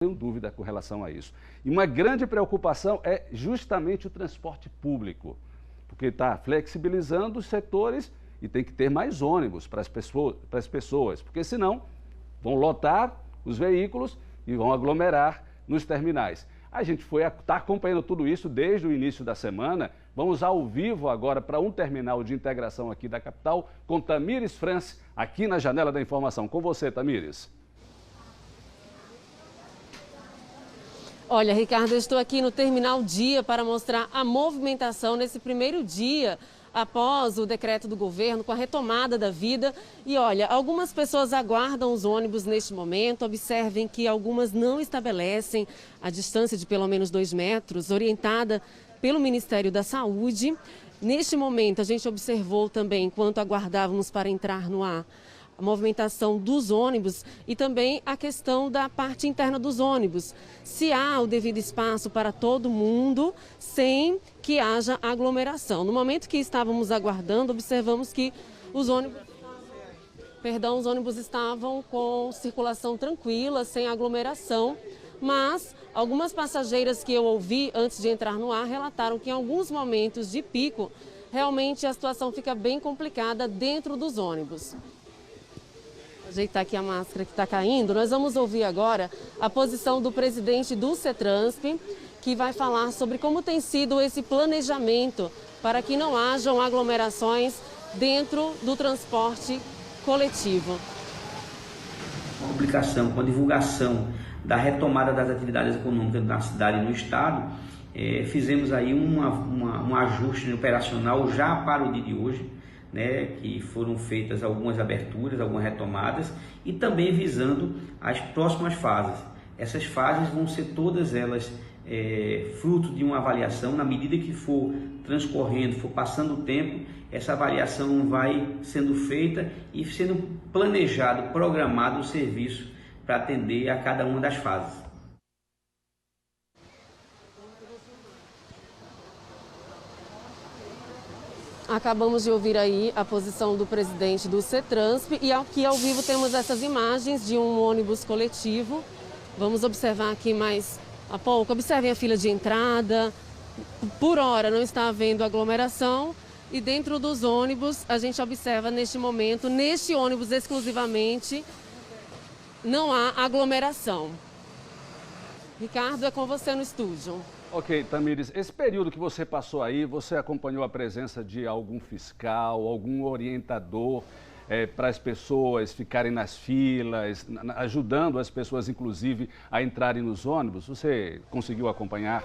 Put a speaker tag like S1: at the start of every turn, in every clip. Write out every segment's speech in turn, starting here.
S1: Não tenho dúvida com relação a isso. E uma grande preocupação é justamente o transporte público, porque está flexibilizando os setores e tem que ter mais ônibus para as pessoas, porque senão vão lotar os veículos e vão aglomerar nos terminais. A gente está acompanhando tudo isso desde o início da semana. Vamos ao vivo agora para um terminal de integração aqui da capital com Tamires France, aqui na Janela da Informação. Com você, Tamires.
S2: Olha, Ricardo, eu estou aqui no Terminal Dia para mostrar a movimentação nesse primeiro dia após o decreto do governo com a retomada da vida. E olha, algumas pessoas aguardam os ônibus neste momento. Observem que algumas não estabelecem a distância de pelo menos 2 metros, orientada pelo Ministério da Saúde. Neste momento, a gente observou também, enquanto aguardávamos para entrar no ar, a movimentação dos ônibus e também a questão da parte interna dos ônibus. Se há o devido espaço para todo mundo, sem que haja aglomeração. No momento que estávamos aguardando, observamos que os ônibus estavam com circulação tranquila, sem aglomeração, mas algumas passageiras que eu ouvi antes de entrar no ar relataram que em alguns momentos de pico, realmente a situação fica bem complicada dentro dos ônibus. Ajeitar aqui a máscara que está caindo. Nós vamos ouvir agora a posição do presidente do CETRANSP, que vai falar sobre como tem sido esse planejamento para que não hajam aglomerações dentro do transporte coletivo.
S3: Com a publicação, com a divulgação da retomada das atividades econômicas na cidade e no estado, fizemos aí um ajuste operacional já para o dia de hoje, que foram feitas algumas aberturas, algumas retomadas e também visando as próximas fases. Essas fases vão ser todas elas fruto de uma avaliação. Na medida que for transcorrendo, for passando o tempo, essa avaliação vai sendo feita e sendo planejado, programado o serviço para atender a cada uma das fases.
S2: Acabamos de ouvir aí a posição do presidente do CETRANSP e aqui ao vivo temos essas imagens de um ônibus coletivo. Vamos observar aqui mais a pouco. Observem a fila de entrada. Por hora não está havendo aglomeração e dentro dos ônibus a gente observa neste momento, neste ônibus exclusivamente, não há aglomeração. Ricardo, é com você no estúdio.
S1: Ok, Tamires, esse período que você passou aí, você acompanhou a presença de algum fiscal, algum orientador para as pessoas ficarem nas filas, ajudando as pessoas, inclusive, a entrarem nos ônibus? Você conseguiu acompanhar?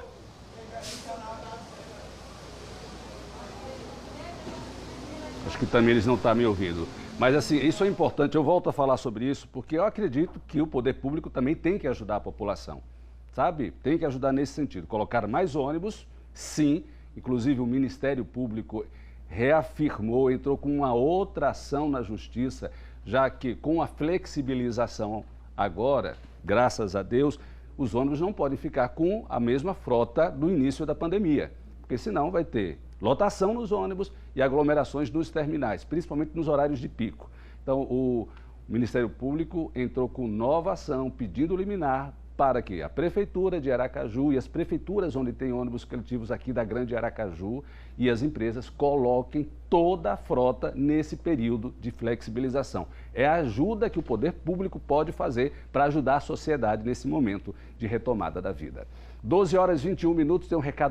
S1: Acho que Tamires não está me ouvindo. Mas, assim, isso é importante, eu volto a falar sobre isso, porque eu acredito que o poder público também tem que ajudar a população. Sabe? Tem que ajudar nesse sentido. Colocar mais ônibus, sim. Inclusive o Ministério Público reafirmou, entrou com uma outra ação na Justiça, já que com a flexibilização agora, graças a Deus, os ônibus não podem ficar com a mesma frota do início da pandemia. Porque senão vai ter lotação nos ônibus e aglomerações nos terminais, principalmente nos horários de pico. Então o Ministério Público entrou com nova ação, pedindo liminar, para que a Prefeitura de Aracaju e as prefeituras onde tem ônibus coletivos aqui da Grande Aracaju e as empresas coloquem toda a frota nesse período de flexibilização. É a ajuda que o poder público pode fazer para ajudar a sociedade nesse momento de retomada da vida. 12h21, tem um recado.